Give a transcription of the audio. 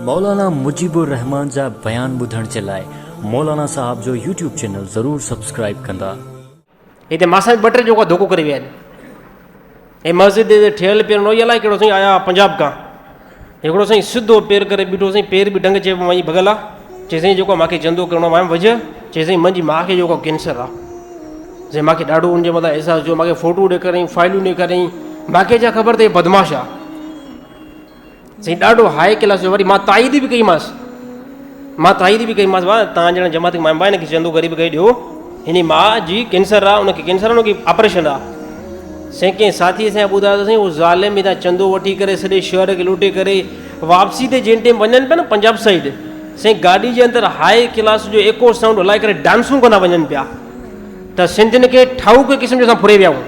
मौलाना मुजीबुर रहमान जा बयान ॿुधण जे लाइ मौलाना साहब जो यूट्यूब चैनल ज़रूर सब्सक्राइब कंदा। हिते मासा ॿ टे जेको धोखो करे विया आहिनि। हे मस्जिद ठहियल पेर न अलाए कहिड़ो साईं आया पंजाब खां, हिकिड़ो साईं सिधो पेर करे बीठो साईं, पेर बि ढंग चइबो वई भॻल आहे। चई साईं जेको मूंखे चंदो करिणो आहे वजह, चई साईं मुंहिंजी माउ खे जेको कैंसर आहे, साईं मूंखे ॾाढो उनजे मथां अहसासु थियो, मूंखे फ़ोटू ॾेखारियईं, फाइलूं ॾेखारियईं, मूंखे छा ख़बर त हे बदमाश आहे। साईं ॾाढो हाई क्लास जो, वरी मां ताईद बि कईमांसि, वाह तव्हां ॼणा जमात मां हिन खे चंदो ग़रीब खे ॾियो, हिन माउ जी कैंसर आहे, उनखे कैंसर आहे, उनखे ऑपरेशन आहे। साईं कंहिं साथीअ सां ॿुधायो त साईं उहो ज़ालिम हितां चंदो वठी करे सॼे शहर खे लूटे करे वापसी ते जंहिं टाइम वञनि पिया न पंजाब साइड, साईं गाॾी जे अंदरि हाई क्लास जो एको साउंड हलाए करे डांसूं कंदा वञनि पिया, त सिंधियुनि खे ठाऊक क़िस्म जो असां फुरे विया आहियूं।